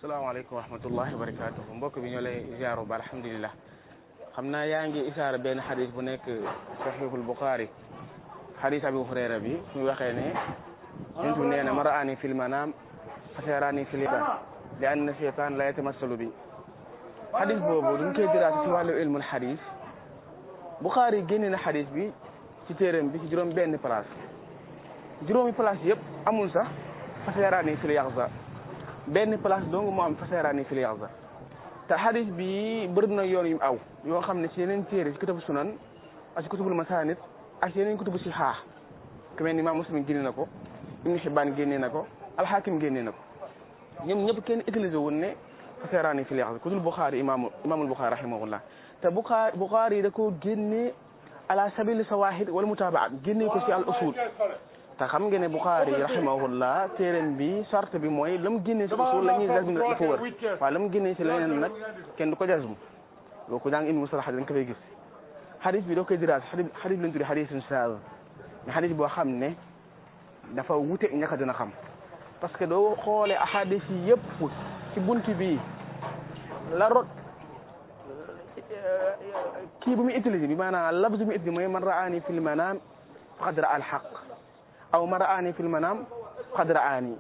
salaamaaleykum wa rahmatullahi wa barakaatuhu mbokk bi ñoo lay ziaru ba alhamdulilah xam naa yaa ngi isaara benn xadis bu nekk saxiixul Buxaari xadis Abu Hurayra bi muy waxee ne ñuntu nee na ma raani fil manaam fasayaraani fil yaqظة li anna shaytaan la yatamassalu bi xadis boobu duñ koy diraasa ci wàllu ilmul xadis Buxaari génne na xadis bi ci téeram bi ci juróom benn place juróomi place yëpp amul sax fasayaraani fil yaqظة benn place donc moo am fasayaraani fil yaqظة te xadis bi bëri na yoon yu aw yoo xam ne ci yeneen téere ci kutubu sunan ak ci kutubul masaanid ak ci yeneen kutubu sihah ku mel ni Imaam Muslim génne na ko Ibnu Hibbaan génne na ko Alxaakim génne na ko ñoom ñëpp kenn utilisé woon ne fasayaraani fil yaqظة ku dul Buxaari imaamul Buxaari rahimahullah te Buxaari da koo génne ala sabili sawaahid wala mutaabaat génne ko ci al usul te xam ngeen ne Buxaari rahimahullah téereem bi charte bi mooy la mu génnee si usul la ñuy jasm dafa wër waaye la mu génnee si leneen nag kenn du ko jasm loolu ko jàng ilmu mustalah dañ ko fay gis xadis bi doo koy diraas xadis bi lañ tuddi xadisun saaz mais xadis boo xam ne dafa wute ñaka dina xam parce que doo xoolee ahadis yi yëpp ci bunt bi la rot kii bu muy utilisé bi maanaam labz bu muy utilisé mooy man raani fil manaam faqad raa al haqq aw ma raani fil manaam qad raani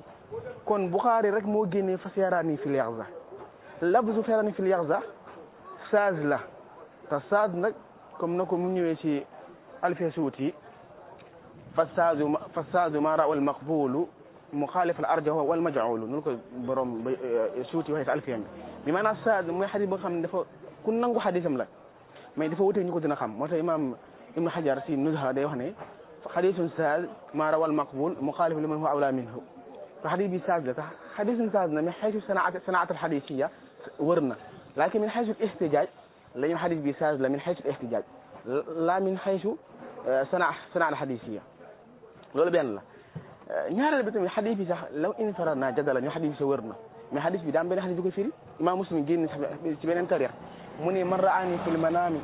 kon Buxaari rek moo génnee fasayaraani fil yaqظة labzu fasayaraani fil yaqظة saaz la te saaz nag comme na ko mu ñëwee ci Alfiya Suuti fa saazu ma ra wal maqbulu muxaalif al arjah wal maj'ulu nunu ko borom Suuti waxee ci Alfiya bi maanaam saaz mooy xadis boo xam ne dafa ku nangu xadisam la mais dafa wutee ñu ko dina xam moo tax imaam Ibnu Hajar ci Nuzha day wax ne xadisun saaz maa rawal maqbul muxaalif liman huwa awlaa minhu te xadis bi saaz la tax xadisun saaz na min xaysu sanaat al xadisiya wër na laakin min xaysu ihtijaaj la ñu xadis bi saaz la min xaysu ihtijaaj la min xaysu sanaa al xadisiya loolu benn la ñaareel bi tamit xadis bi sax law infaradnaa jadala ñu xadis bi sa wër na mais xadis bi daam benn xadis bi ko firi Imaam Muslim génn ci beneen taarix mu ne man raani fil manaami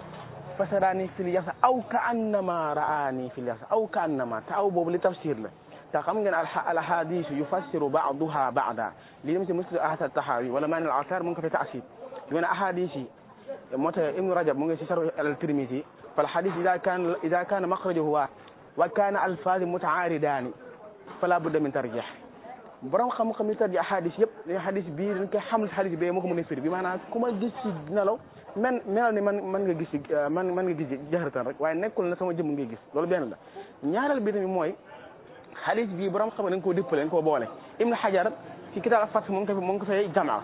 fasayaraani fil yaqظة aw ka annama raani fil yaqظة aw ka annama te aw boobu li tafsir la te xam ngeen al ahadis yufassiru ba'duha ba'da li dem ci Muslim ahad tahawi wala maani al athar mu ngi ko fi taasib li mel ne ahadis yi moo tax Ibnu Rajab mu ngi ci sharh al Tirmidhi fal hadis ida kaana maxrajuhu wa kaana alfaaz mutaaridaani fala budda min tarjih borom xam-xam yi tarjih ahadis yëpp dañu hadis bii dañ koy xamul hadis bee moo ko mën a firi bi maanaam ku ma gis ci nelaw melal ni man nga gis man nga gis jaxaratan rek waaye nekkul na sama jëmm ngay gis loolu benn la ñaareel bi tamit mooy xadis bii borom xam ne dañ koo dippale dañ koo boole Ibnu Hajar ci kitaab al-Fath mu ngi ko fay jamaa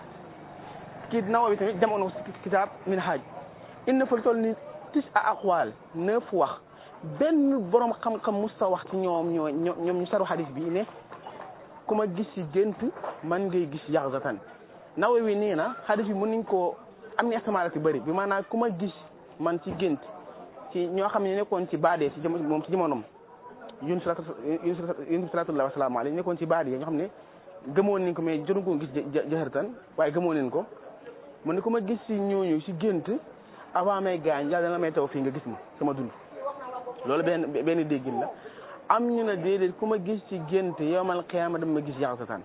kii Nawawi tamit jamoon na kitaab Minhaj inna fa toll ni 9 aqwaal 9 wax benn borom xam-xam musta wax ci ñoom ñu saru xadis bi ne ku ma gis ci gént man ngay gis yaqzatan Nawawi nee na xadis bi mën nañ koo am na ihtimaal yu bëri bi maanaam ku ma gis man ci gént ci ñoo xam ne nekkoon ci baadee ci moom ci jamonoom yun salaatullahi wa salaamu alayhi nekkoon ci baadee ñoo xam ne gëmoon nañ ko mais jotu ko gis jaharatan waaye gëmoon nañ ko mu ne ku ma gis ci ñooñu ci gént avant may gaañ yàlla dana may taw fii nga gis ma sama dund loolu benn déggin la am ñu ne déedéet ku ma gis ci gént yawmal qiyaama dama gis yaqzatan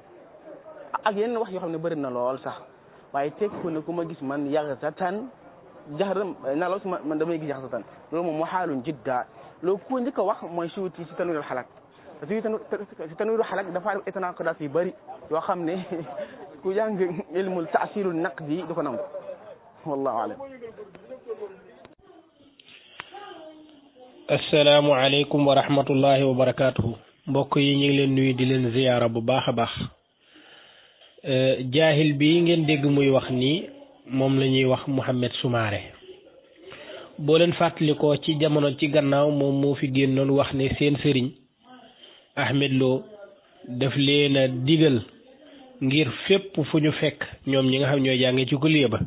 ak yeneen wax yoo xam ne bëri na lool sax waaye teg ko ne ku ma gis man yaqzatan jaxaram nalaw si man damay gis yaqzatan loolu moom moo xaalun jidda loolu ku njëkk a wax mooy Suuti si Tanwiirul Halaq si Tanwiirul Halaq dafa am itanaqadaat yu bëri yoo xam ne ku jàng ilmul ta'siilul naqdi du ko nangu wallahu alam. assalaamu aleykum wa rahmatullahi wa barakaatuhu mbokk yi ñu ngi leen nuyu di leen ziyaara bu baax a baax jaahil bi ngeen dégg muy wax nii moom la ñuy wax Mouhamed Soumaré boo leen fàttalikoo ci jamono ci gannaaw moom moo fi génnoon wax ne seen sëriñ Ahmed Lo daf leen a digal ngir fépp fu ñu fekk ñoom ñi nga xam ñooy jàngee ci kulliya ba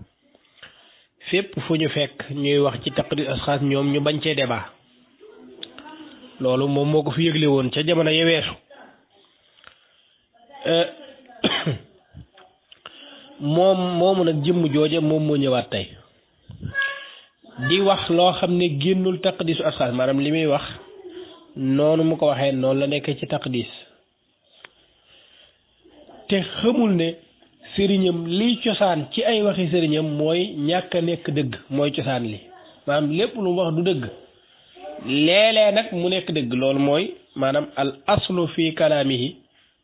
fépp fu ñu fekk ñuy wax ci taqdis asxaas ñoom ñu bañ cee débat loolu moom moo ko fi yëgle woon ca jamono ya weesu moomu nag jëmm jooje moom moo ñëwaat tey di wax loo xam ne génnul taqdisu asxaas maanaam li muy wax noonu mu ko waxee noonu la nekkee ci taqdis te xamul ne sëriñam liy cosaan ci ay waxi sëriñam mooy ñàkk a nekk dëgg mooy cosaan li maanaam lépp lu mu wax du dëgg léeg-léeg nag mu nekk dëgg loolu mooy maanaam al aslu fi kalaamihi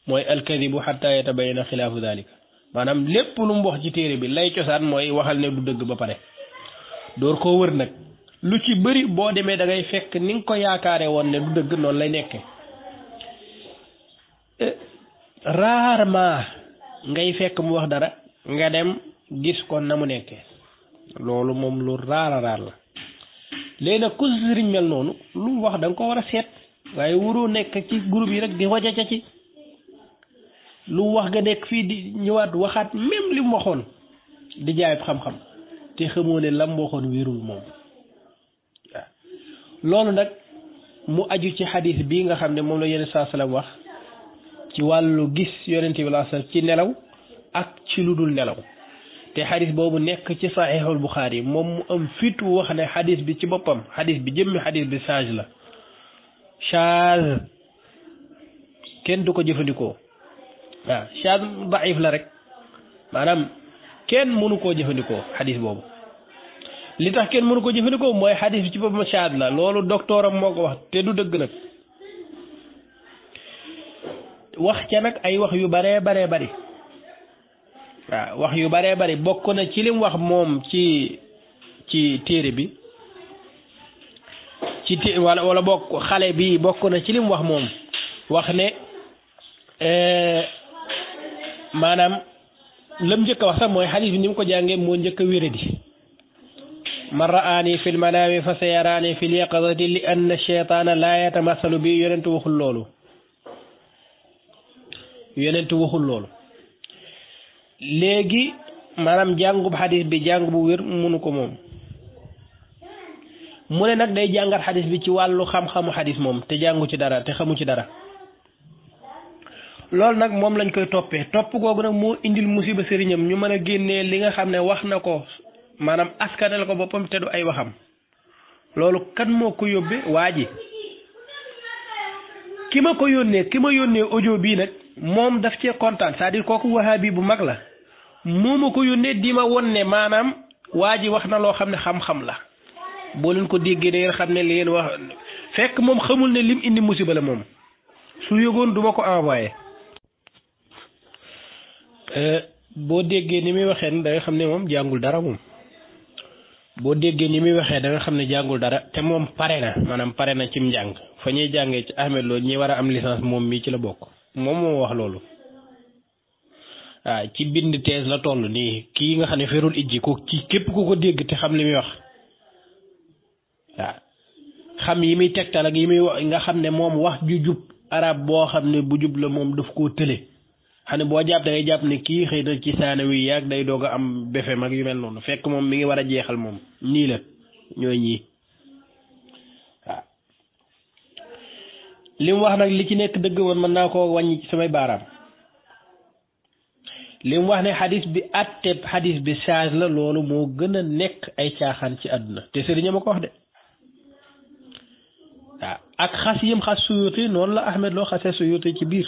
mooy alkadibu xatta yatabayana xilaafu dalika maanaam lépp lu mu wax ci téere bi lay cosaan mooy waxal ne du dëgg ba pare door koo wër nag lu ci bëri boo demee da ngay fekk ni nga ko yaakaare woon ne du dëgg noonu lay nekke rarement ngay fekk mu wax dara nga dem gis ko na mu nekke loolu moom lu raara raar la léegi nag ku sëriñ mel noonu lu mu wax da nga ko war a seet waaye waroo nekk ci groupe yi rek di wajaca ci lu wax nga nekk fii di ñëwaat waxaat même li mu waxoon di jaayib xam-xam te xamoo ne lam waxoon wérul moom waaw loolu nag mu aju ci xadis bii nga xam ne moom la yeneen saa salaam wax ci wàllu gis yonent bi la ci nelaw ak ci lu dul nelaw te xadis boobu nekk ci saxiixul Buxaari moom mu am fitu wax ne xadis bi ci boppam xadis bi jëmmi xadis bi change la change kenn du ko jëfandikoo waaw change daif la rek maanaam kenn mënu koo jëfandikoo xadis boobu li tax kenn mënu ko jëfandikoo mooy xadis bi ci boppam change la loolu docteuram moo ko wax te du dëgg nag wax ca nag ay wax yu baree baree bari waaw wax yu baree bari bokk na ci lim wax moom ci téere bi wala bokk xale bi bokk na ci lim wax moom wax ne maanaam lam njëkk a wax sax mooy xadis bi ni mu ko jàngee moo njëkk a wéradi man ra'aani fil manaami fa sayaraani fil yaqazati li anna shaytaana laa yatamassalu bi yonentu waxul loolu léegi maanaam jàngub xadis bi jàng bu wér munu ko moom mu ne nag day jàngat xadis bi ci wàllu xam-xamu xadis moom te jàngu ci dara te xamu ci dara loolu nag moom lañ koy toppee topp googu nag moo indil musiba sëriñam ñu mën a génnee li nga xam ne wax na ko maanaam askanel ko boppam te du ay waxam loolu kan moo ko yóbbee waa ji ki ma yónnee audio bii nag moom daf cee kontaan c'est-à-dire kooku wahabi bu mag la moo ma ko yónnee di ma won ne maanaam waa ji wax na loo xam ne xam-xam la boo leen ko déggee da ngeen xam ne li ngeen wax fekk moom xamul ne lim indi musiba la moom su yëgoon duma ko envoyé boo déggee ni muy waxee da nga xam ne moom jàngul dara moom boo déggee ni muy waxee da nga xam ne jàngul dara te moom pare na maanaam pare na cim njàng fa ñuy jàngee ci Ahmed Lo ñi war a am licence moom mii ci la bokk moom moo wax loolu waaw ci bind thèse la toll nii kii nga xam ne ferul ijji ko ci képp ku ko dégg te xam li muy wax waaw xam yi muy tegtal ak yi muy wax nga xam ne moom wax ju jub arab boo xam ne bu jub la moom daf koo tële xam ne boo jàpp da ngay jàpp ne kii xëy na ci saana wi yaag day doog a am befe mag yu mel noonu fekk moom mi ngi war a jeexal moom nii la ñooy ñii waaw li mu wax nag li ci nekk dëgg woon mën naa koo wàññi ci samay baaraam li mu wax ne xadis bi atteb xadis bi change la loolu moo gën a nekk ay caaxaan ci àdduna te sëriñ ma ko wax de waaw ak xas yim xas Suyuti noonu la Ahmed Lo xasee Suyuti ci biir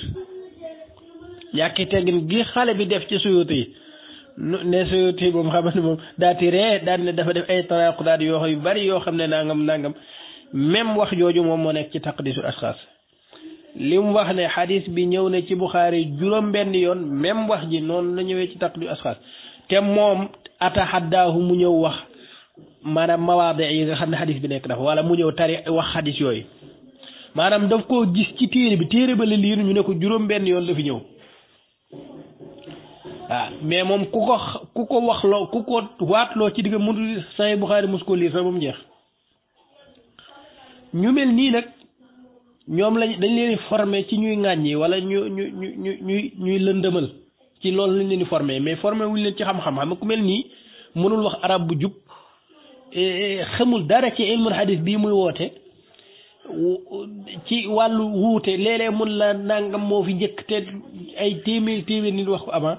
yàqi teggin gi xale bi def ci Suyuti ne Suyuti moom xam ne moom daa ti ree daan ne dafa def ay tanaaqudaat yoo yu bari yoo xam ne nangam même wax jooju moom moo nekk ci taqdisul asxaas li mu wax ne xadis bi ñëw ne ci Buxaari juróom-benn yoon même wax ji noonu la ñëwee ci taqdisul asxaas te moom atahaddaahu mu ñëw wax maanaam mawaade yi nga xam ne xadis bi nekk dafa wala mu ñëw tari wax xadis yooyu maanaam daf koo gis ci téere ba la liir ñu ne ko juróom-benn yoon la fi ñëw waaw mais moom ku ko waxloo ku ko waatloo ci digga mu Sahih Buxaari mos koo liir sax ba mu jeex ñu mel nii nag ñoom dañ leen formé ci ñuy ŋàññi wala ñuy lëndëmal ci loolu lañ leen di formé mais formé wuñ leen ci xam-xam xam ku mel nii mënul wax arab bu jub xamul dara ci ilmul hadis bii muy woote ci wàllu wuute léeg-léeg mun la nangam moo fi njëkk te ay téeméer nit wax ko avant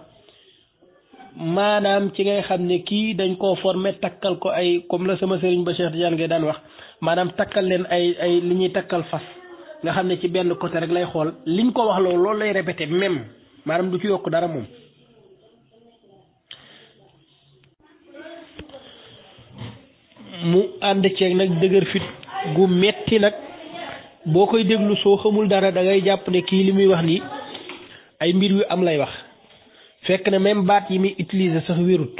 maanaam ci ngay xam ne kii dañ koo formé takkal ko ay comme la sama sëriñ ba Cheikh Tidiane ngay daan wax maanaam takkal leen ay li ñuy takkal fas nga xam ne ci benn côté rek lay xool liñ ko wax loolu lay répété même maanaam du ci yokk dara moom mu ànd ceeg nag dëgër fit gu metti nag boo koy déglu soo xamul dara da ngay jàpp ne kii li muy wax nii ay mbir yu am lay wax fekk na même baat yi muy utiliser sax wérut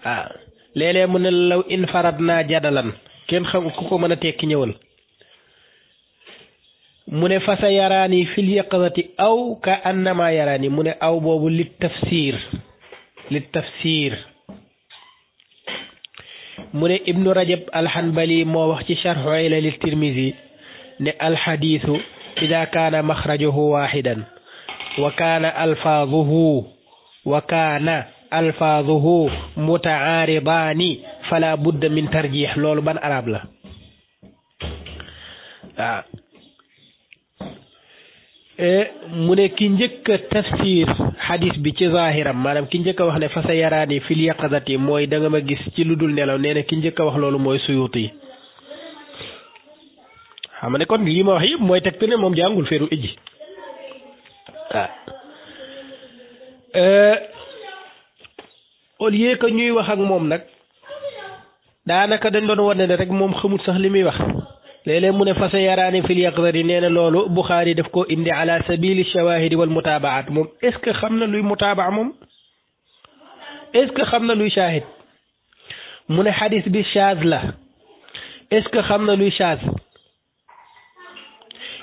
waaw léeg-léeg mu ne law in farad naa jadalan kenn xam ku ko mën a tekki ñëwal mu ne fa sa yaraani fil yaqazati aw ka annama yaraani mu ne aw boobu li tafsir mu ne ibnu rajab alhanbali moo wax ci sharhu ilal tirmizi ne alxadiisu ida kaana maxrajuhu waxidan wa kaana alfaazuhu mutaaridaani fala budda min tarjix loolu ban arab la waaw mu ne ki njëkk a tafsir xadis bi ci zahiram maanaam ki njëkk a wax ne fa sa yaraani fil yaqazati mooy da nga ma gis ci lu dul nelaw nee na ki njëkk a wax loolu mooy Suyuti xam ne kon lii ma wax yëpp mooy tegte ne moom jàngul feeru ijji waaw au lieu que ñuy wax ak moom nag daanaka dañ doon wane ne rek moom xamul sax li muy wax léeg-léeg mu ne fa sa yaraani fil yaqzati nee na loolu Buxaari daf ko indi ala sabili shawahidi wal mutaabaat moom est ce que xam na luy mutaabaa moom est ce que xam na luy shahid mu ne xadis bi shaaz la est ce que xam na luy shaaz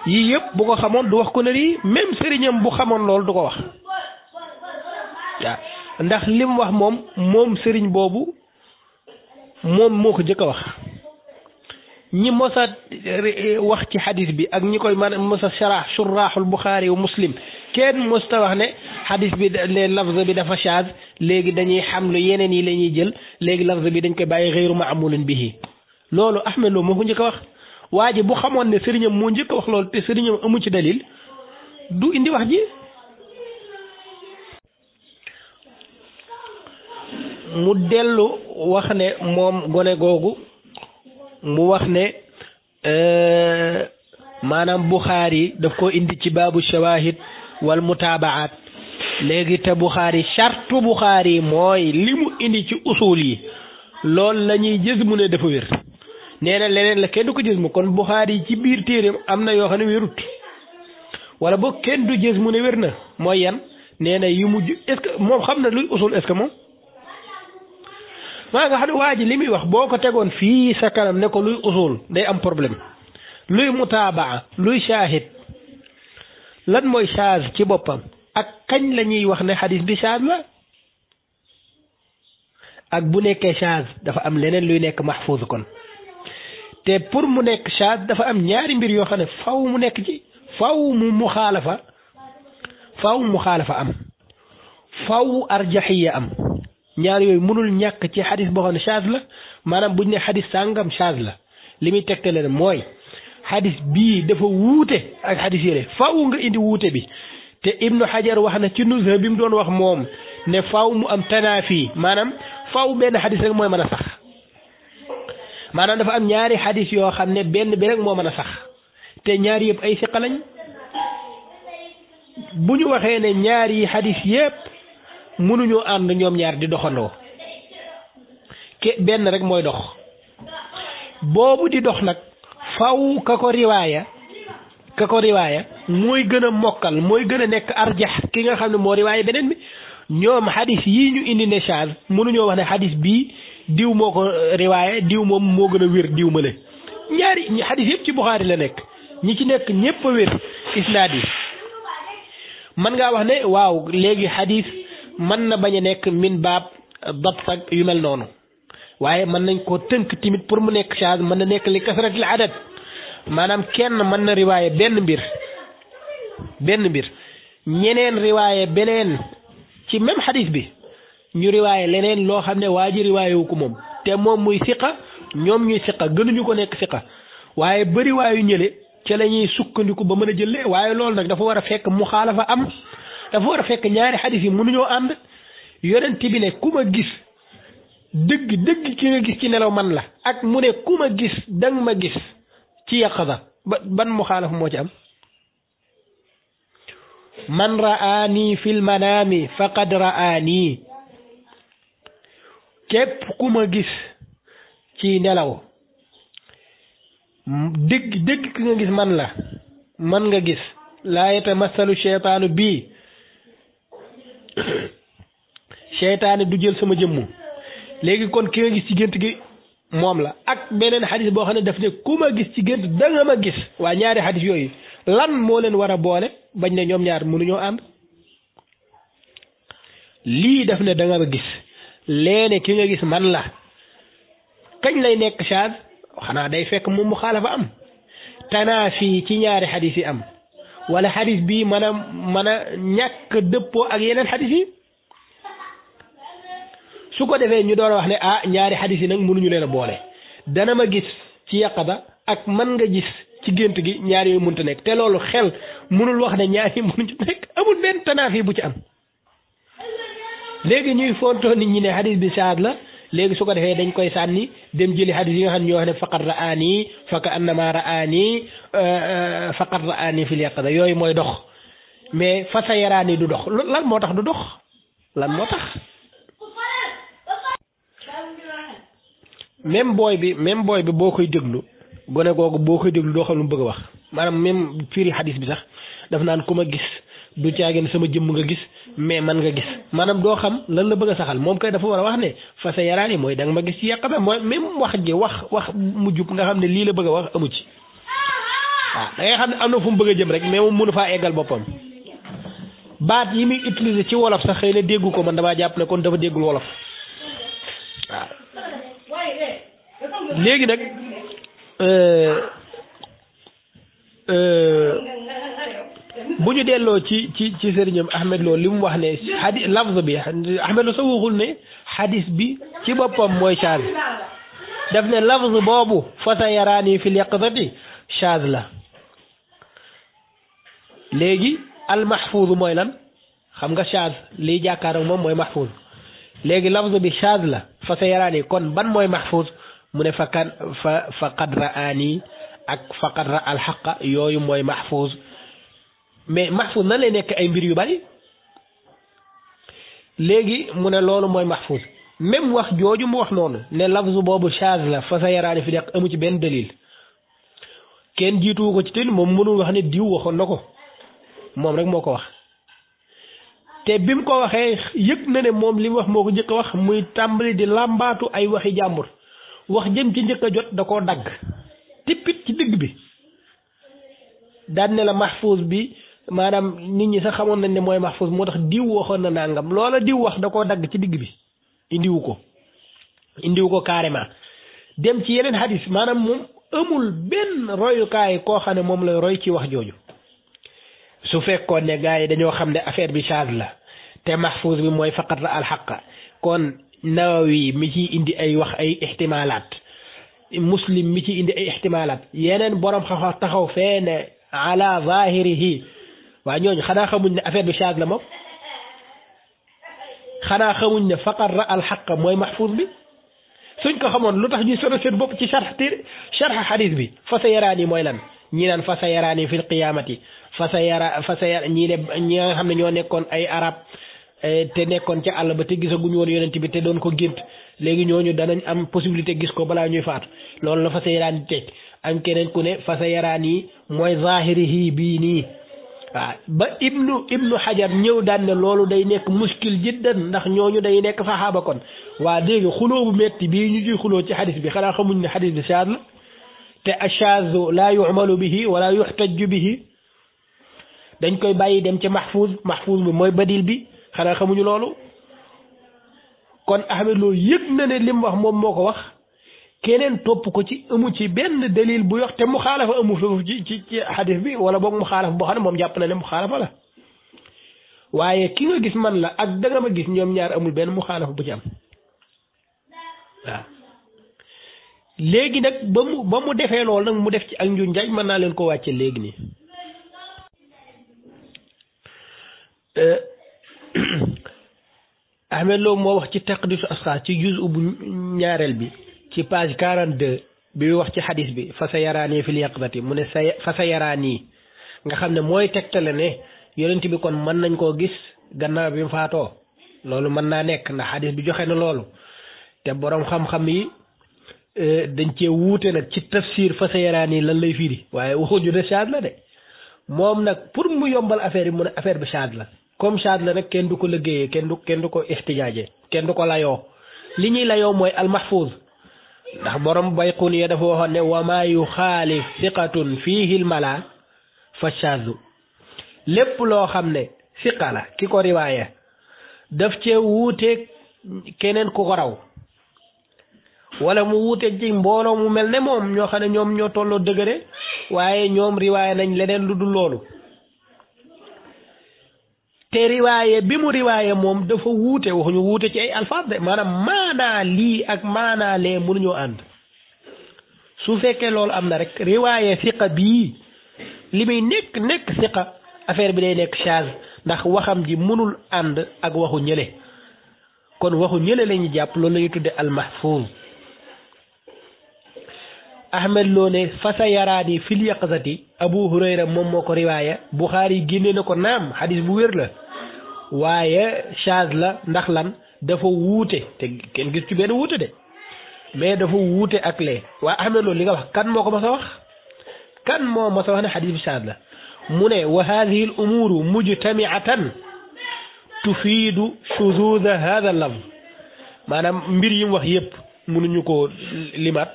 yii yëpp bu ko xamoon du wax ko ne lii même sëriñam bu xamoon loolu du ko wax waaw ndax lim wax moom sëriñ boobu moom moo ko jëkk a wax ñi mosa wax ci xadis bi ak ñi koy man mosa suraaxul Buxaari wa Muslim kenn mosta wax ne xadis bi ne lafz bi dafa shaaz léegi dañuy xam lu yeneen yi la ñuy jël léegi lafz bi dañ koy bàyyi xeyru maamulin bihi loolu Ahmed Lo moo ko njëkk a wax waa ji bu xamoon ne sëriñam moo njëkk a wax loolu te sëriñam amu ci dalil du indi wax ji mu dellu wax ne moom gone googu mu wax ne maanaam Buxaari daf ko indi ci baabu shawahid wal mutaabaat léegi te Buxaari chartu Buxaari mooy li mu indi ci usul yi loolu la ñuy jës mu ne dafa wér nee na leneen la kenn du ko jës mu kon Buxaari ci biir téeréem am na yoo xam ne wérut wala boog kenn du jës mu ne wér na mooy yan nee na yu mujj est-ce que moom xam na luy usul est-ce que moom maa nga xam ne waa ji li muy wax boo ko tegoon fii sa kanam ne ko luy usul day am problème luy mutaabaa luy shahid lan mooy shaaz ci boppam ak kañ la ñuy wax ne xadis bi shaaz la ak bu nekkee shaaz dafa am leneen luy nekk mahfuz kon te pour mu nekk shaaz dafa am ñaari mbir yoo xam ne faw mu nekk ci faw mu muxaalafa am faw arjaxiya am ñaar yooyu mënul ñàkk ci xadis boo xam ne shaaz la maanaam buñ ne xadis sàngam shaaz la li muy tegtale ne mooy xadis bii dafa wuute ak xadis yële faaw nga indi wuute bi te Ibnu Hajar wax na ci nuzha bi mu doon wax moom ne faaw mu am tanaafi maanaam faaw benn xadis rek mooy mën a sax maanaam dafa am ñaari xadis yoo xam ne benn bi rek moo mën a sax te ñaari yëpp ay siqa lañ bu ñu waxee ne ñaari xadis yëpp mënuñoo ànd ñoom ñaar di doxandoo benn rek mooy dox boobu di dox nag faw ka ko riwaaya mooy gën a mokkal mooy gën a nekk arjax ki nga xam ne moo riwaaya beneen bi ñoom xadis yii ñu indi ne shaaz mënuñoo wax ne xadis bii diw moo ko riwaaya diw moom moo gën a wér diw ma le ñaari xadis yëpp ci Buxaari la nekk ñi ci nekk ñëpp a wér isnaad yi mën ngaa wax ne waaw léegi xadis mën na bañ a nekk min baab dabt ak yu mel noonu waaye mën nañ koo tënk timit pour mu nekk shaaz mën na nekk li kasratil adad maanaam kenn mën na riwaaye benn mbir ñeneen riwaaye beneen ci même xadis bi ñu riwaaye leneen loo xam ne waa ji riwaaye wu ko moom te moom muy siqa ñoom ñuy siqa gënuñu ko nekk siqa waaye bëri waayu ñële ca la ñuy sukkandiku ba mën a jëlee waaye loolu nag dafa war a fekk muxaalafa am dafa war a fekk ñaari xadis yi mënuñoo ànd yonent bi ne ku ma gis dëgg ki nga gis ci nelaw man la ak mu ne ku ma gis dang ma gis ci yaqaza ban muxaalaf moo ci am man ra'aani fil manaami faqad ra'aani képp ku ma gis ci nelaw dégg ki nga gis man nga gis laa yatamassalu cheytaanu bii cheytaane du jël sama jëmmu léegi kon ki nga gis ci gént gi moom la ak beneen xadis boo xam ne daf ne ku ma gis ci gént da nga ma gis waa ñaari xadis yooyu lan moo leen war a boole bañ ne ñoom ñaar mënuñoo ànd lii daf ne da nga ma gis leene ki nga gis man la kañ lay nekk shaaz xanaa day fekk moom mu xaalafa am tanaafi ci ñaari xadis yi am wala xadis bi mën a ñàkk dëppoo ak yeneen xadis yi su ko defee ñu door a wax ne ñaari xadis yi nag mënuñu leen a boole dana ma gis ci yaqada ak man nga gis ci gént gi ñaar yooyu mënta nekk te loolu xel mënul wax ne ñaar yi mënuñu nekk amul benn tanaafi bu ci am léegi ñuy fontoo nit ñi ne xadis bi saad la léegi su ko defee dañ koy sànni dem jëli xadis yi nga xam ne ñoo wax ne faqat ra'aani faka annama ra'aani faqat ra'aani fil yaqada yooyu mooy dox mais fa sa yaraani du dox lan moo tax du dox lan moo tax même booy bi boo koy déglu gone googu boo koy déglu doo xam lu mu bëgg a wax maanaam même firi xadis bi sax daf naan ku ma gis du caagin sama jëmm nga gis mais man nga gis maanaam doo xam lan la bëgg a saxal moom kay dafa war a wax ne fa sa yaraani mooy da nga ma gis ci yàqata mooy même wax ji wax mu jub nga xam ne lii la bëgg a wax amu ci waaw da ngay xam ne am na fu mu bëgg a jëm rek mais moom mënu faa eggal boppam baat yi muy utiliser ci wolof sax xëy na déggu ko man damaa jàpp ne kon dafa déggul wolof waaw léegi nag bu ñu delloo ci sëriñam Ahmed Lo li mu wax ne xadis lafz bi Ahmed Lo sa waxul ne xadis bi ci boppam mooy shaaz daf ne lafz boobu fa sa yaraani fil yaqzati shaaz la léegi al mahfuz mooy lan xam nga shaaz liy jàkkaar ak moom mooy mahfuz léegi lafz bi shaaz la fa sa yaraani kon ban mooy mahfuz mu ne fa qad ra'aani ak fa qad ra'a al haqqa yooyu mooy mahfuz mais mahfuz nan lay nekk ay mbir yu bari léegi mu ne loolu mooy mahfuz même wax jooju mu wax noonu ne lafzu boobu shaaz la fa sa yaraani fi nekk amu ci benn dalil kenn jiituwu ko ci te moom mënul wax ne diw waxoon na ko moom rek moo ko wax te bi mu ko waxee yëg na ne moom li mu wax moo ko njëkk a wax muy tàmbali di làmbaatu ay waxi jàmbur wax jëm ci njëkk a jot da koo dagg tippit ci digg bi daan ne la mahfuz bi maanaam nit ñi sax xamoon nañ ne mooy mahfuz moo tax diw waxoon na nangam loola diw wax da koo dagg ci digg bi indiwu ko carrément dem ci yeneen hadis maanaam moom amul benn royukaay koo xam ne moom lay roy ci wax jooju su fekkoon ne gars yi dañoo xam ne affaire bi shaaz la te mahfuz bi mooy faqat la alxaqa kon Nawawi mi ci indi ay wax ay ihtimalaat Muslim mi ci indi ay ihtimalaat yeneen borom xam-xam taxaw fee ne ala zahirihi waa ñooñu xanaa xamuñ ne affaire bi shaaz la moom xanaa xamuñ ne faqat ra alxaqa mooy mahfuz bi suñ ko xamoon lu tax ñuy solo seen bopp ci sharh hadith bi fa sa yaraani mooy lan ñi naan fa sa yaraani fil qiyaamati fa sa yara ñi nga xam ne ñoo nekkoon ay arab te nekkoon ca àll ba te gisaguñu woon yonent bi te doon ko gént léegi ñooñu danañ am possibilité gis ko balaa ñuy faatu loolu la fa sa yaraani teg am keneen ku ne fa sa yaraani mooy zahirihi bii nii waaw ba ibnu Hajar ñëw daan ne loolu day nekk muskil jiddan ndax ñooñu day nekk saxaaba kon waa léegi xuloo bu metti bii ñu ciy xuloo ci xadis bi xanaa xamuñ ne xadis bi shaaz la te ashaazu laa yu'malu bihi wala yuxtaju bihi dañ koy bàyyi dem ci mahfuz bi mooy badil bi xanaa xamuñu loolu kon Ahmed Lo yëg na ne lim wax moom moo ko wax keneen topp ko ci amu ci benn dalil bu yox te mu xaalafa amu foofu ci xadis bi wala boog mu xaalafa boo xam ne moom jàpp na ne mu xaalafa la waaye ki nga gis man la ak da nga ma gis ñoom ñaar amul benn mu xaalafa bu ci am waaw léegi nag ba mu defee loolu nag mu def ci ak njuñ njaaj mën naa leen ko wàcce léegi nii Ahmed Lo moo wax ci taqdisu asxaas ci juz bu ñaareel bi ci page 42 bi wax ci xadis bi fa sa yaraani fil yaqdati mu ne fa sa yaraani nga xam ne mooy tegtale ne yonent bi kon mën nañ koo gis gannaaw bi mu faatoo loolu mën naa nekk ndax xadis bi joxe na loolu te boroom xam-xam yi dañ cee wuute nag ci tafsir fa sa yaraani lan lay firi waaye waxuñu ne shaad la de moom nag pour mu yombal affaire yi mu ne affaire bi shaad la comme shaad la nag kenn du ko liggéeyee kenn du ko ixtijaaje kenn du ko layoo li ñuy layoo mooy almahfuz ndax borom Bayquni ya dafa waxoon ne wa maa yuxaalif siqatun fiihi almala fa shaadu lépp loo xam ne siqa la ki ko riwaaya daf cee wuuteeg keneen ku ko raw wala mu wuuteeg ci mbooloo mu mel ne moom ñoo xam ne ñoom ñoo tolloo dëgëre waaye ñoom riwaaya nañ leneen lu dul loolu te riwaaye bi mu riwaaye moom dafa wuute waxuñu wuute ci ay alfaaz de maanaam maanaa lii ak maanaa lee mënuñoo ànd su fekkee loolu am na rek riwaaye siqa bii li muy nekk siqa affaire bi day nekk shaaz ndax waxam ji mënul ànd ak waxu ñële kon waxu ñële la ñu jàpp loolu la ñuy tudde almahfuz Ahmed Lo ne fasa yaraani fil yaqzati Abu Hurayra moom moo ko riwaaya Buxaari génne na ko naam xadis bu wér la waaye shaaz la ndax lan dafa wuute te kenn gis ci benn wuute de mais dafa wuute ak lee waa Ahmed Lo li nga wax kan moo ko mas a wax kan moo mas a wax ne xadis bi shaaz la mu ne wa hadihi al umuru mujtamiatan tufiidu shuzuuza hada lafz maanaam mbir yi mu wax yëpp mënuñu ko limaat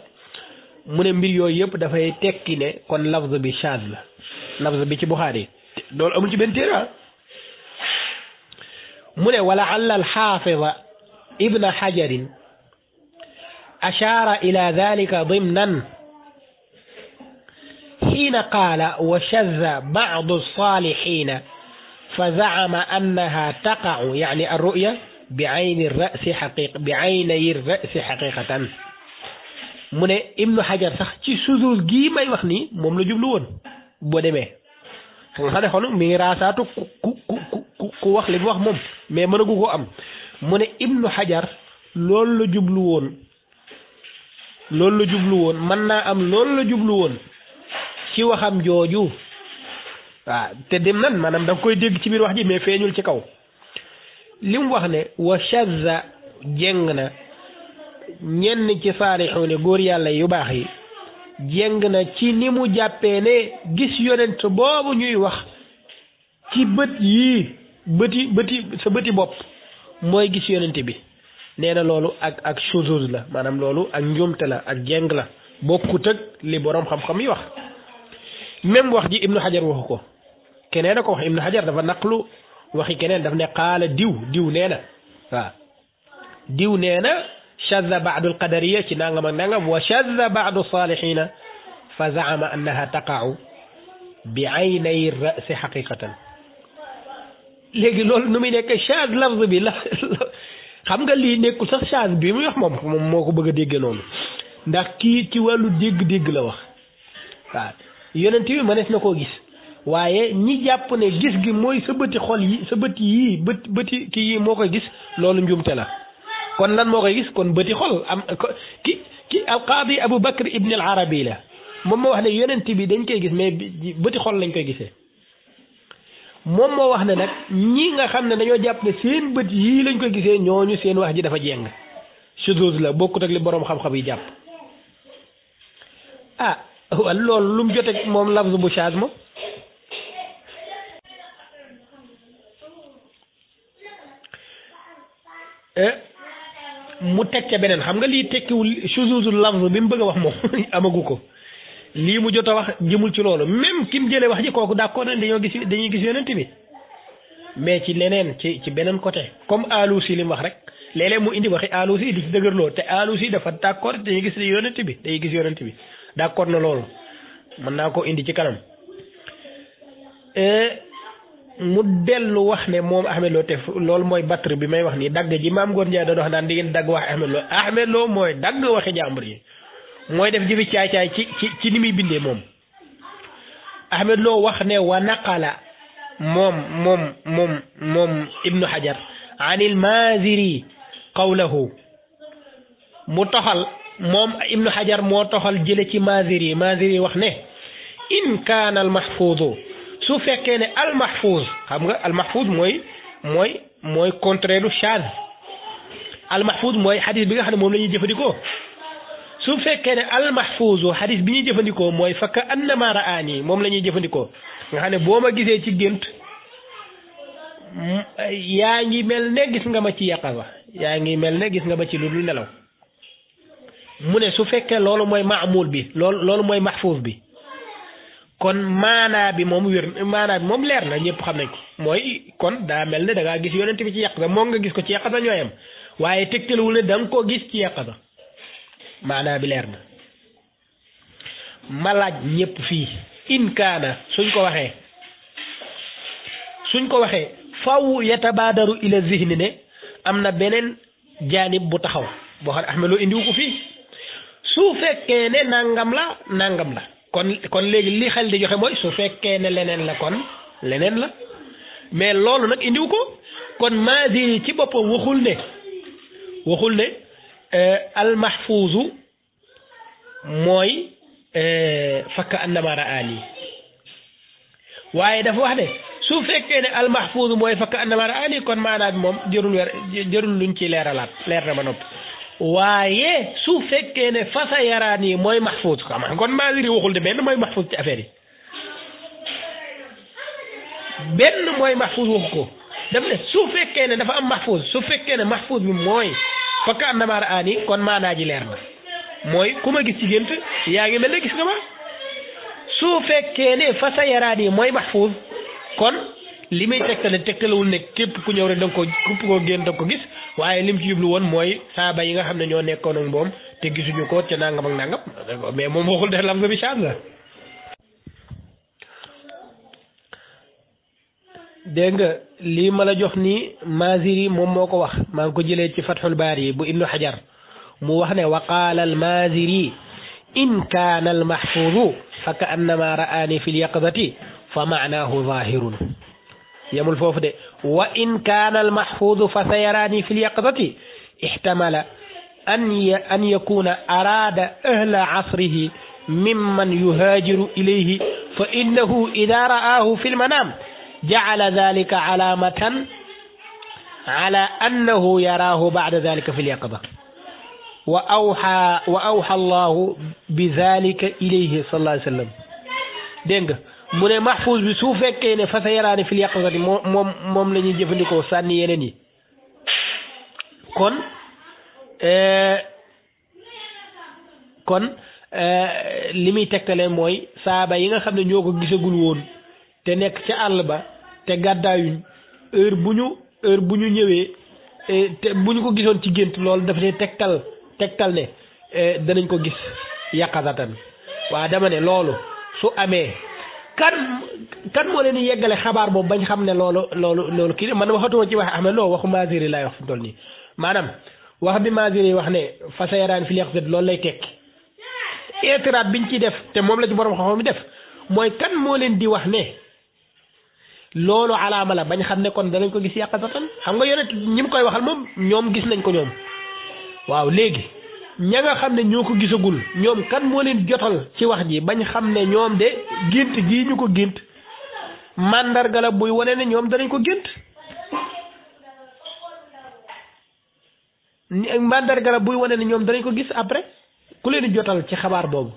mu ne mbir yooyu yëpp dafay tekki ne kon lafz bi shaaz la lafz bi ci Buxaari loolu amul ci benn téere mu ne wala alla alxaafida ibna xajarin ashaara ila dalika dimnan xiina qaala wa shazza bacdu alsaalixiina fa zacama annaha taqacu yani alruya بعيني الرأس حقيقة mu ne Ibnu Hajar sax ci suzuuz gii may wax nii moom la jublu woon boo demee nga xam ne xon mi ngi raasaatu ku wax li mu wax moom mais mënagu ko am mu ne Ibnu Hajar loolu la jublu woon mën naa am loolu la jublu woon ci waxam jooju waaw te dem nan maanaam da nga koy dégg ci biir wax ji mais feeñul ci kaw li mu wax ne wa shazza jeng na ñenn ci saalixuune góor yàlla yu baax yi jeng na ci ni mu jàppee ne gis yonent boobu ñuy wax ci bët yii bëti bopp mooy gis yonent bi nee na loolu ak shuzuz la maanaam loolu ak njuumte la ak jeng la bokkut ak li boroom xam-xam yi wax même wax ji Ibnu Hajar waxu ko keneen a ko wax Ibnu Hajar dafa naqlu waxi keneen daf ne qaala diw nee na waaw diw nee na shadda baadu alqadariya ci nangam ak nangam wa shadda baadu salihina fa zaama annaha taqa'u bi aynay ra'si haqiqatan léegi loolu nu muy nekk shaaz lafz bi la xam nga lii nekkul sax shaaz bi muy wax moom moo ko bëgg a dégge noonu ndax kii ci wàllu dégg-dégg la wax waaw yonent bi mënees na koo gis waaye ñi jàpp ne gis gi mooy sa bëti xol yi sa bët yii bëti kii yi moo koy gis loolu njuumte la kon lan moo koy gis kon bëti xol am ki alqaadi Abu Bakr ibn al Arabi la moom moo wax ne yonent bi dañ koy gis mais bëti xol lañ koy gisee moom moo wax ne nag ñi nga xam ne dañoo jàpp ne seen bët yii lañ koy gisee ñooñu seen wax ji dafa jeng shuzuz la bokkut ak li boroom xam-xam yi jàpp ah wala loolu lu mu jotee moom lafz bu shaaz moom mu teg ca beneen xam nga lii tekkiwul shuzuzul lafz bi mu bëgg a wax moom amagu ko lii mu jot a wax jëmul ci loolu même ki mu jëlee wax ji kooku d'accord nañ dañuy gis yonent bi mais ci leneen ci beneen côté comme Alusi li mu wax rek léeg-léeg mu indi waxi Alusi di ci dëgërloo te Alusi dafa d'accord dañuy gis yonent bi dañuy gis yonent bi d'accord na loolu mën naa ko indi ci kanam mu dellu wax ne moom Ahmed Lo te loolu mooy battre bi may wax nii dagg ji maam Góor Njaay da dox naan di ngeen dagg wax Ahmed Lo mooy dagg waxi jàmbur yi mooy def jëfi caay-caay ci ni muy bindee moom Ahmed Lo wax ne wa naqala moom Ibnu Hajar anil Maaziri qawlahu mu toxal moom Ibnu Hajar moo toxal jële ci Maaziri wax ne in kaana al mahfuuzu su fekkee ne al mahfuuz xam nga al mahfuuz mooy contraire shaaz al mahfuuz mooy xadis bi nga xam ne moom la ñuy jëfandikoo su fekkee ne al mahfuuzu xadis bi ñuy jëfandikoo mooy fa ka annama raani moom la ñuy jëfandikoo nga xam ne boo ma gisee ci gént yaa ngi mel ne gis nga ma ci yaqaza yaa ngi mel ne gis nga ma ci lu dul nelaw mu ne su fekkee loolu mooy maamul bi loolu mooy mahfuuz bi kon maanaa bi moom leer na ñëpp xam nañ ko mooy kon daa mel ne da ngaa gis yonent bi ci yaqaza moo nga gis ko ci yaqaza ñooyam waaye tegtalewul ne da nga koo gis ci yaqaza maanaa bi leer na ma laaj ñëpp fii in kaana suñ ko waxee faw yatabaadaru ila zihni ne am na beneen jaanib bu taxaw boo xam ne Ahmed Lo indiwu ko fii su fekkee ne nangam la kon léegi li xel di joxe mooy su fekkee ne leneen la kon leneen la mais loolu nag indiwu ko kon Maaziri ci boppam waxul ne al mahfuuzu mooy fakka annama raani waaye dafa wax ne su fekkee ne al mahfuuzu mooy fakka annama raani kon maanaam moom jërul luñ ci leer na ma noppi waaye su fekkee ne fasa yaraani mooy mahfuuz xam kon Maaziri waxul de benn mooy mahfuuz ci affaire yi benn mooy mahfuuz waxu ko daf ne su fekkee ne dafa am mahfuuz su fekkee ne mahfuuz bi mooy fakka annama raani kon maanaa ji leer na mooy ku ma gis ci gént yaa ngi mel ne gis nga ma su fekkee ne fasa yaraani mooy mahfuuz kon li muy tegtalewul ne képp ku ñëw rek da nga ko képp koo génn da nga ko gis waaye lim ci jublu woon mooy saaba yi nga xam ne ñoo nekkoon ak moom te gisuñu ko ca nangam ak nangam mais moom waxul def lafza bi shaaz la dégg nga lii ma la jox nii Maaziri moom moo ko wax maa ngi ko jëlee ci Fathul Baari bu Ibnu Hajar mu wax ne wa qaala al Maaziri in kaana al mahfuuzu fa ka annama ra'aani fi l yaqzati fa maanaahu zaahirun yemul foofu de wa in kaana al mahfuuzu fa sayaraani fi l yaqzati ihtamala an yakuna araada ahla asrihi mimman yuhaajiru ilayhi fa innahu ida ra'aahu fi l manaam jacala dalika calaamatan ala annahu yaraahu bacda dalika fi l yaqza wa awxa allahu bi dalika ilayhi sallallahu alayhi wa sallam dégg nga mu ne mahfuuz bi su fekkee ne fa sa yaraani fil yaqzati moom la ñuy jëfandikoo sànni yeneen yi kon li muy tegtale mooy saaba yi nga xam ne ñoo ko gisagul woon te nekk ca àll ba te gàddaayuñ heure bu ñu ñëwee te bu ñu ko gisoon ci gént loolu dafa ne tegtal ne danañ ko gis yaqazatan waa dama ne loolu su amee kan moo leen di yeggale xabaar boobu bañ xam ne loolu kii man waxatuma ci wax Ahmed Lo waxu Maaziri laay wax fi mu toll nii maanaam wax bi Maaziri wax ne fa sayaraan fil yaqzati loolu lay tekki itiraat biñ ci def te moom la ci borom xam-xam mi def mooy kan moo leen di wax ne loolu alaama la bañ xam ne kon danañ ko gis yaqazatan xam nga yonent ñi mu koy waxal moom ñoom gis nañ ko ñoom waaw léegi ña nga xam ne ñoo ko gisagul ñoom kan moo leen jotal ci wax ji bañ xam ne ñoom de gént gii ñu ko gént mandarga la buy wane ne ñoom danañ ko gént mandarga la buy wane ne ñoom danañ ko gis après ku leen di jotal ci xabaar boobu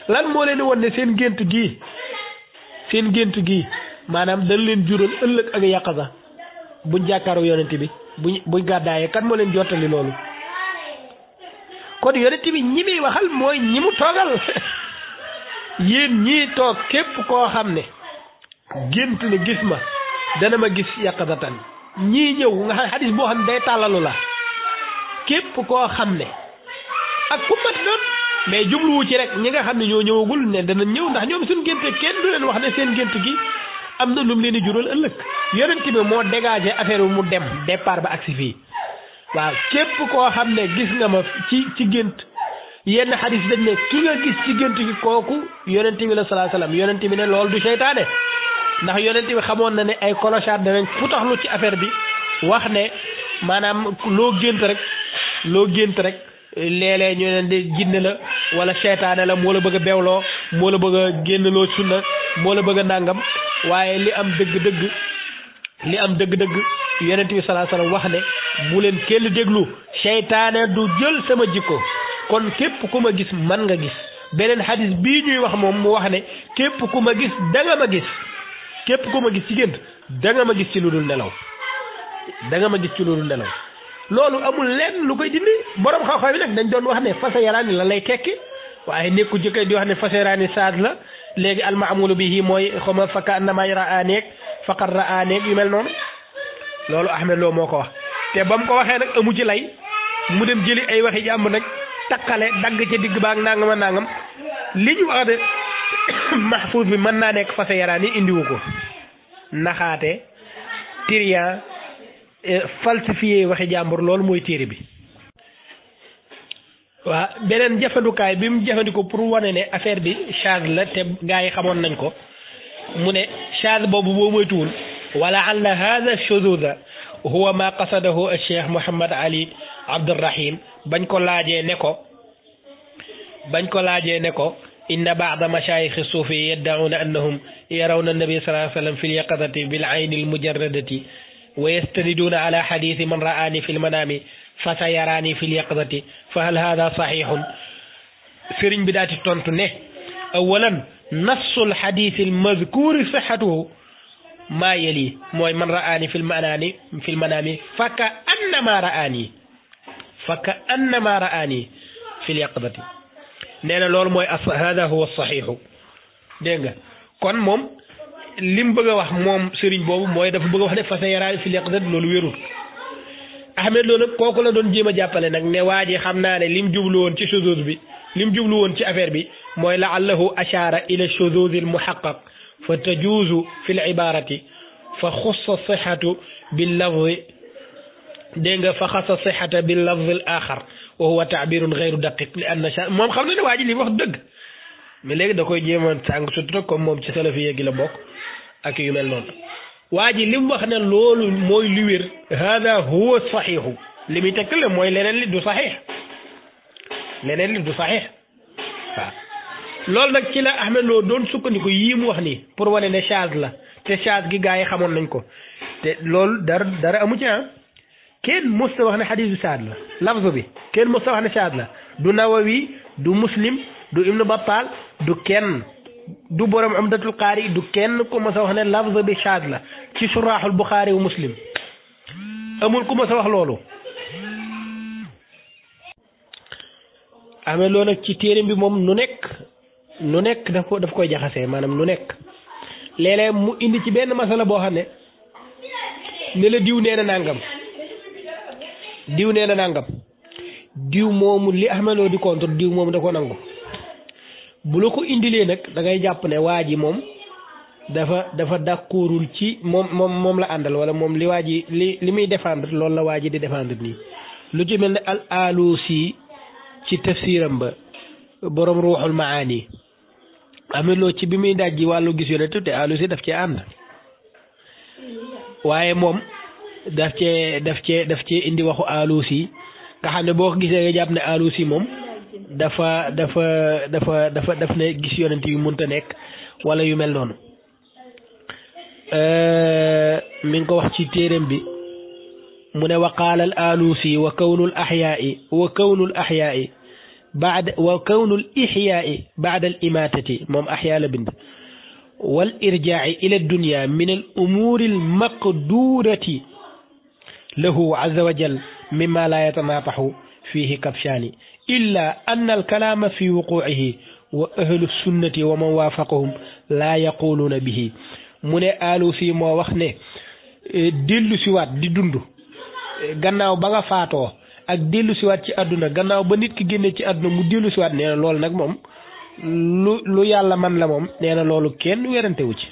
lan moo leen di wan ne seen gént gii maanaam dañ leen jural ëllëg ak yaqaza buñ jàkkaaru yonent bi buñ gàddaayee kan moo leen jottali loolu kon yonent bi ñi muy waxal mooy ñi mu toogal yéen ñii toog képp koo xam ne gént ne gis ma dana ma gis yaqazatan ñii ñëw nga xam xadis boo xam ne day tàllalu la képp koo xam ne ak ku mat doon mais jubluwu ci rek ñi nga xam ne ñoo ñëwagul ne dana ñëw ndax ñoom suñ génte kenn du leen wax ne seen gént gi am na lum leen di jural ëllëg yonent bi moo dégagé affaire bi mu dem départ ba agsi fii waaw képp koo xam ne gis nga ma ci gént yenn xadis dañ ne ki nga gis ci gént gi kooku yonent bi la sallallahu alayhi wasallam yonent bi ne loolu du seytaane ndax yonent bi xamoon na ne ay clochard danañ futaxlu ci affaire bi wax ne maanaam loo gént rek léeg-léeg ñu leen di jinne la wala seytaane la moo la bëgg a bewloo moo la bëgg a génnloo sunna moo la bëgg a nàngam waaye li am dëgg-dëgg yonent bi sallallahu alayhi wasallam wax ne bu leen kenn déglu seytaane du jël sama jikko kon képp ku ma gis man nga gis beneen xadis bii ñuy wax moom mu wax ne képp ku ma gis da nga ma gis képp ku ma gis ci gént da nga ma gis ci lu dul nelaw da nga ma gis ci lu dul nelaw loolu amul lenn lu koy dindi borom xam-xam yi nag dañ doon wax ne fasa yaraani la lay tekki waaye nekku jëkkee di wax ne fasa yaraani saad la léegi almaamulu bihi mooy xama faka annama ra'aneeg faqad ra'aneeg yu mel noonu loolu Ahmed Lo moo ko wax te ba mu ko waxee nag amu ci lay mu dem jëli ay waxi jàmm nag takkale dagg ca digg baag nangam a nangam li ñu wax de mahfuus bi mën naa nekk fasa yaraani indiwu ko naxaate tiriyan falsifié waxi jàmbur loolu mooy téere bi waaw beneen jëfandukaay bi mu jëfandikoo pour wane ne affaire bi charge la te gaa yi xamoon nañ ko mu ne charge boobu boo moytuwul wala alla hada shududa huwa ma qasadahu al-cheikh Mouhamad Ali Abdurrahim bañ ko laajee ne ko inna ba'da mashayikh as-sufi yad'una annahum yarawna an-nabi sallallahu alayhi wa sallam fi al-yaqadati bil ayni al-mujarradati wa yastaniduna ala hadithi man ra'ani fi al-manami fa sayarani fi al-yaqadati fa hal hadha sahihun sëriñ bi daati tontu ne awalan nassu al-hadith al-madhkur sihhatuhu ma yali mooy man ra'ani fi al-manami fa ka annama ra'ani fi al-yaqadati nee na loolu mooy hada huwa as-sahihu dégg nga kon moom lim bëgg a wax moom sëriñ boobu mooy dafa bëgg a wax ne fa sayarani fi al-yaqadati loolu wérul Ahmed Lo nag kooku la doon jéem a jàppale nag ne waa ji xam naa ne lim jublu woon ci shuzuz bi lim jublu woon ci affaire bi mooy la'allahu ashara ila shuzuz al-muhaqqaq fa tajuzu fi al-ibarati fa xussa sihhatu bil lafzi dégg nga fa xassa sihhata bil lafzi al-akhar wa huwa ta'birun ghayru daqiq li anna moom xam na ne waa ji li wax dëgg mais léegi da koy jéem a sàng surtout comme moom ci salafiyya gi la bokk ak yu mel noonu waa ji li mu wax ne loolu mooy li wér hada huwa saxiixu li muy tekk la mooy leneen li du saxiix waaw loolu nag ci la Ahmed Lo doon sukkandiku yii mu wax nii pour wane ne charge la te charge gi gaa yi xamoon nañ ko te loolu dara amu ci kenn mos ta wax ne xadiis bi saad la lafzu bi kenn mos ta wax ne saad la du Nawawi du Muslim du Ibnu Battal du kenn du borom Umdatul Qaari du kenn ku ma sa wax ne lafz bi shaad la ci suraaxul Buxaari wu Muslim amul ku ma sa wax loolu Ahmed Lo nag ci téere bi moom nu nekk daf koy jaxasee maanaam nu nekk léeg-léeg mu indi ci benn masala boo xam ne la diw nee na nangam diw moomu li Ahmed Lo di contre diw moomu da ko nangu bu la ko indilee nag da ngay jàpp ne waa ji moom dafa d'accordul ci moom la àndal wala moom li waa ji li muy défendre loolu la waa ji di défendre nii lu ci mel ne al-Alusi ci tafsiram ba borom Ruuxul Maani Ahmed Lo ci bi muy dajji wàllu gis yonent te Alusi daf cee ànd waaye moom daf cee indi waxu Alusi nga xam ne boo ko gisee nga jàpp ne Alusi moom daf ne gis yonent yu mënta nekk wala yu mel noonu mi ngi ko wax ci téereem bi mu ne wa qaala al-Alusi wa kawnu al-ihyaai ba'da al-imaatati moom ahyaa la bind wal irjaa'i ila ad-dunya min al-umuuri al-maqduurati lahu azza wa jalla mimma la yatanaatahu fihi kabshaani illa anna al-kalaama fi wuquu'ihi wa ahlu sunnati wa man waafaqahum laa yaquluuna bihi mu ne Alusi moo wax ne dellu siwaat di dund gannaaw ba nga faatoo ak dellu siwaat ci àdduna gannaaw ba nit ki génne ci àdduna mu dellu siwaat nee na loolu nag moom lu yàlla man la moom nee na loolu kenn werante wu ci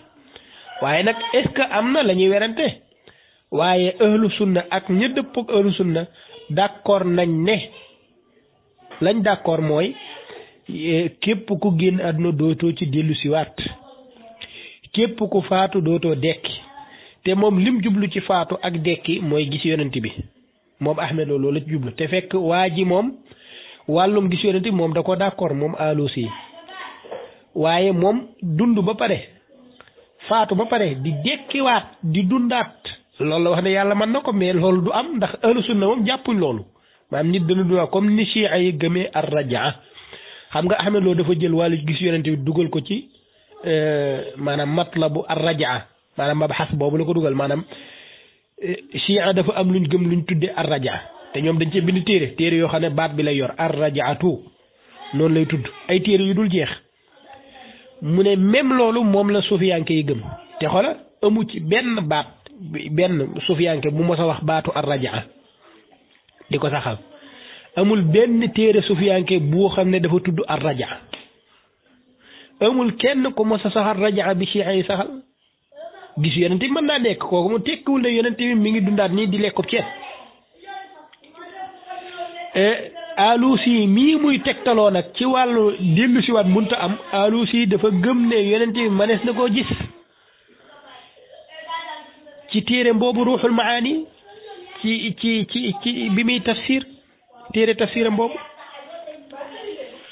waaye nag est-ce que am na la ñuy werante waaye ahlu sunna ak ña dëppook ahlu sunna d'accord nañ ne lañ d'accord mooy képp ku génn àdduna dootoo ci dellu siwaat képp ku faatu dootoo dekki te moom lim jublu ci faatu ak dekki mooy gis yonent bi moom Ahmed Lo loolu la ci jublu te fekk waa ji moom wàllum gis yonent bi moom da ko d'accord moom Alusi waaye moom dund ba pare faatu ba pare di dekkiwaat di dundaat loolu la wax ne yàlla mën na ko mais loolu du am ndax ahlu sunna moom jàppuñ loolu maanaam nit dana dund comme ni chia yi gëmee ar rajaa xam nga Ahmed Lo dafa jël wàllu gis yonent bi dugal ko ci maanaam matlabu ar rajaa maanaam mabxas boobu la ko dugal maanaam chia dafa am luñ gëm luñ tuddee ar rajaa te ñoom dañ cee bind téere yoo xam ne baat bi lay yor ar rajaatu noonu lay tudd ay téere yu dul jeex mu ne même loolu moom la sufiyanke yi gëm te xoola amu ci benn baat benn sufiyanke bu mos a wax baatu ar rajaa di ko saxal amul benn téere sufiyanke boo xam ne dafa tudd ar rajaa amul kenn ku mos a saxal rajaa bi chia yi saxal gis yonent bi mën naa nekk kooku mu tekkiwul ne yonent bi mi ngi dundaat nii di lekkub ceeb Alusi mii muy tegtaloo nag ci wàllu dellu si waat munta am Alusi dafa gëm ne yonent bi manees na koo gis ci téere boobu ruuxul maani ci bi muy tafsir téere tafsiram boobu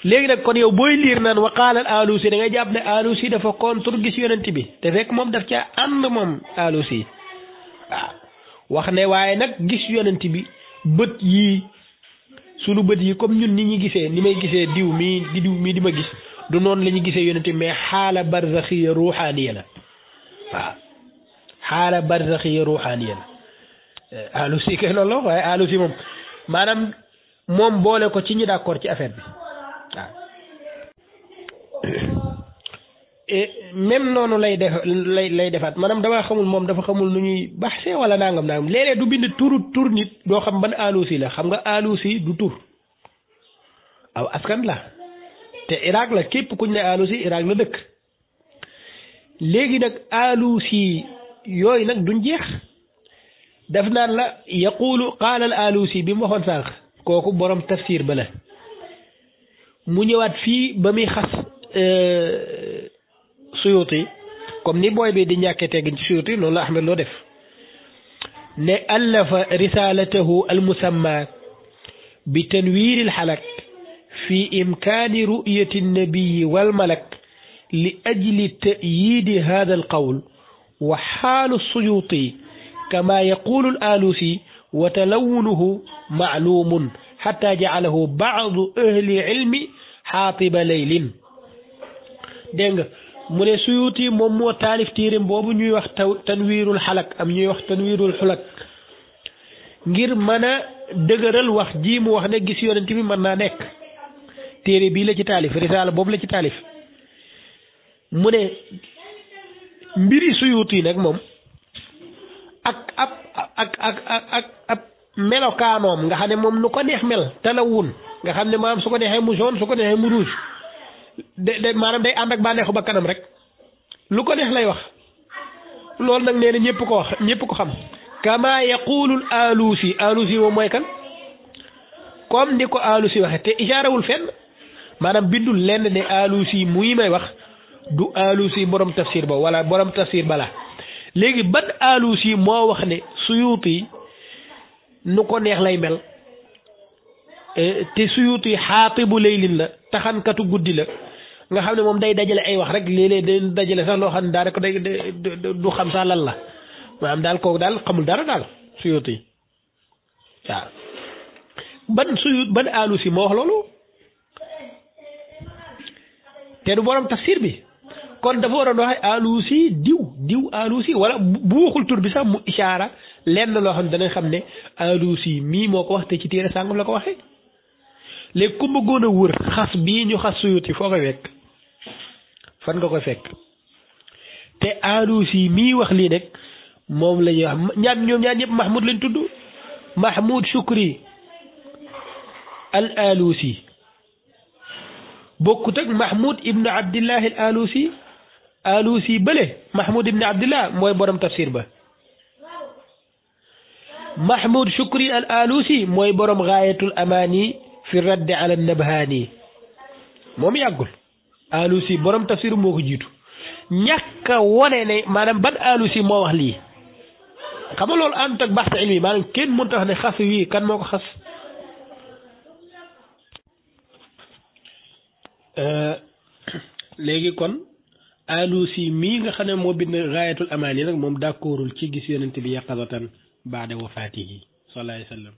léegi nag kon yow booy liir naan wa qaala Alusi da ngay jàpp ne Alusi dafa contre gis yonent bi te fekk moom daf caa ànd moom Alusi waaw wax ne waaye nag gis yonent bi bët yii sunu bët yi comme ñun ni ñu gisee ni may gisee diw mii di ma gis du noonu la ñu gisee yonent bi mais xaala barzaxiya ruuxaaniya la waaw xaala barzaxiya ruuxaaniya la Alusi kay loolu la waaye Alusi moom maanaam moom boole ko ci ñi d'accord ci affaire bi waaw même noonu lay defaat maanaam dama xamul moom dafa xamul nu ñuy baxse wala nangam léeg-léeg du bind tur nit doo xam ban Alusi la xam nga Alusi du tur aw askan la te Irak la képp kuñ ne Alusi Irak la dëkk léegi nag Alusi yooyu nag duñ jeex daf naan la yaqulu qaala al Alusi bi mu waxoon sànq kooku borom tafsir ba la mu ñëwaat fii ba muy xas Suyuti comme ni booy bi di ñàkkee teggin ci Suyuti loolu la Ahmed Lo def ne allafa risalatahu almusamma bi tanwiir alxalak fi imkaani ru'yati annabiyi walmalak li ajli ta'yiidi hada alqawl wa xaalu Suyuti kama yaqulu al-Alusi wa talawunuhu macluumun xatta jacalahu bacdu ahli ilmi xaatiba laylin dégg nga mu ne Suyuti moom moo taalif téereem boobu ñuy wax tanwiirul xalak am ñuy wax tanwiirul xulak ngir mën a dëgëral wax ji mu wax ne gis yonent bi mën naa nekk téere bii la ci taalif risaala boobu la ci taalif mu ne mbiri Suyuti nag moom ak melokaanoom nga xam ne moom nu ko neex mel talawun nga xam ne maanaam su ko neexee mu jaune su ko neexee mu rouge de maanaam day ànd ak bànneexu ba kanam rek lu ko neex lay wax loolu nag nee na ñëpp ko wax ñëpp ko xam kama yaqulul Alusi moom mooy kan comme ni ko Alusi waxe te isaarawul fenn maanaam bindul lenn ne Alusi muy may wax du Alusi borom tafsir ba wala borom tafsir bala léegi ban Alusi moo wax ne Suyuti nu ko neex lay mel te Suyuti xaatibu laylin la taxankatu guddi la nga xam ne moom day dajale ay wax rek léeg-léeg day dajale sax loo xam ne daanaka day du xam sax lan la maanaam daal kooku daal xamul dara daal Suyuti waaw ban Alusi moo wax loolu te du borom tafsir bi kon dafa waroon waxe Alusi diw Alusi wala bu waxul tur bi sax mu ishaara lenn loo xam ne danañ xam ne Alusi mii moo ko wax te ci téere sàngam la ko waxee léegi ku bëggoon a wër xas bii ñu xas Suyuti foo koy fekk fan nga koy fekk te Alusi mii wax lii nag moom la ñuy wax ñoom ñaar ñëpp Mahmoud lañ tudd Mahmoud Shukri al Alusi bokkut ak Mahmoud ibn Abdillah al Alusi bële Mahmoud ibn Abdillah mooy borom tafsir ba Mahmoud Shukri al Alusi mooy borom gaayatul amaani fi raddi ala nabhaani moom yàggul Alusi borom tafsir moo ko jiitu ñàkk a wone ne maanaam ban Alusi moo wax lii xam nga loolu ànd ak baxte ilmi maanaam kenn mënut a wax ne xas wii kan moo ko xas léegi kon Alusi mii nga xam ne moo bind gaayatul amaani nag moom d'accordul ci gis yonent bi yaqazatan baada wafaatihi sallallahu alayhi wa sallam